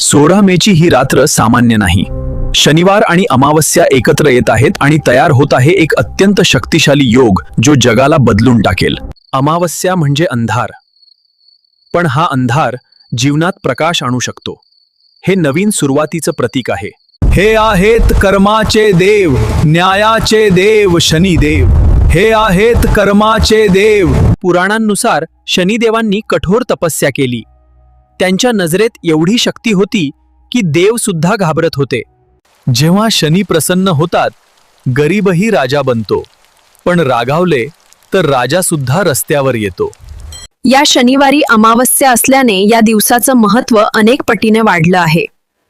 16 मेची ही रात्र सामान्य नाही. शनिवार आणि अमावस्या एकत्र येत आहेत आणि तयार होत आहे एक अत्यंत शक्तिशाली योग जो जगाला बदलून टाकेल. अमावस्या म्हणजे अंधार, पण हा अंधार जीवनात प्रकाश आणू शकतो. हे नवीन सुरुवातीचं प्रतीक आहे. हे आहेत कर्माचे देव, न्यायाचे देव शनिदेव. हे आहेत कर्माचे देव. पुराणांनुसार शनिदेवांनी कठोर तपस्या केली. त्यांच्या नजरेत एवढी शक्ती होती की देव सुद्धा घाबरत होते. जेव्हा शनी प्रसन्न होतात, गरीबही राजा बनतो, पण रागावले तर राजा सुद्धा रस्त्यावर येतो. या शनिवारी अमावस्या असल्याने या दिवसाचं महत्त्व अनेक पटीने वाढलं आहे.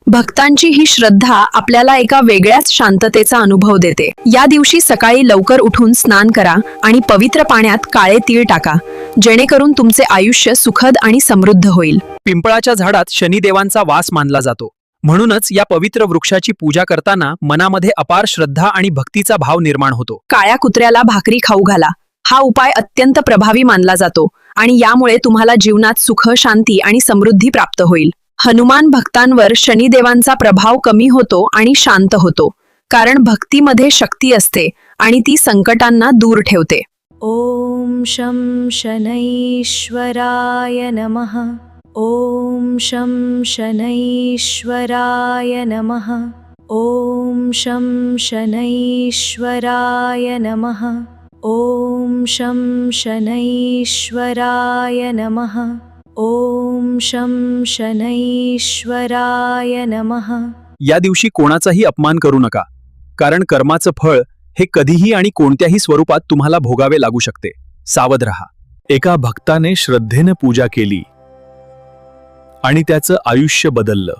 भक्तांची ही श्रद्धा आपल्याला एका वेगळ्याच शांततेचा अनुभव देते. या दिवशी सकाळी लवकर उठून स्नान करा आणि पवित्र पाण्यात काळे तीळ टाका, जेणेकरून तुमचे आयुष्य सुखद आणि समृद्ध होईल. पिंपळाच्या झाडात शनिदेवांचा वास मानला जातो. म्हणूनच या पवित्र वृक्षाची पूजा करताना मनामध्ये अपार श्रद्धा आणि भक्तीचा भाव निर्माण होतो. काळ्या कुत्र्याला भाकरी खाऊ घाला हा उपाय अत्यंत प्रभावी मानला जातो आणि यामुळे तुम्हाला जीवनात सुख, शांती आणि समृद्धी प्राप्त होईल. हनुमान भक्तांवर शनिदेवांचा प्रभाव कमी होतो आणि शांत होतो, कारण भक्तीमध्ये शक्ती असते आणि ती संकटांना दूर ठेवते. ओम शं शनैश्वराय नमः. ओम शं शनैश्वराय नमः. ओम शं शनैश्वराय नमः. ओम शं शनैश्वराय नमः. ओम शं शनैश्वराय नमः. या दिवशी कोणाचाही अपमान करू नका, कारण कर्माचं फळ हे कधीही आणि कोणत्याही स्वरूपात तुम्हाला भोगावे लागू शकते. सावध रहा. एका भक्ताने श्रद्धेने पूजा केली आणि त्याचं आयुष्य बदललं.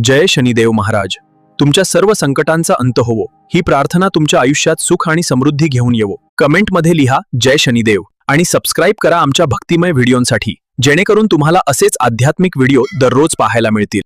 जय शनिदेव महाराज. तुमच्या सर्व संकटांचा अंत होवो ही प्रार्थना तुमच्या आयुष्यात सुख आणि समृद्धी घेऊन येवो. कमेंटमध्ये लिहा जय शनिदेव आणि सबस्क्राईब करा आमच्या भक्तिमय व्हिडिओंसाठी, जेणेकरून तुम्हाला असेच आध्यात्मिक व्हिडिओ दररोज पाहायला मिळतील.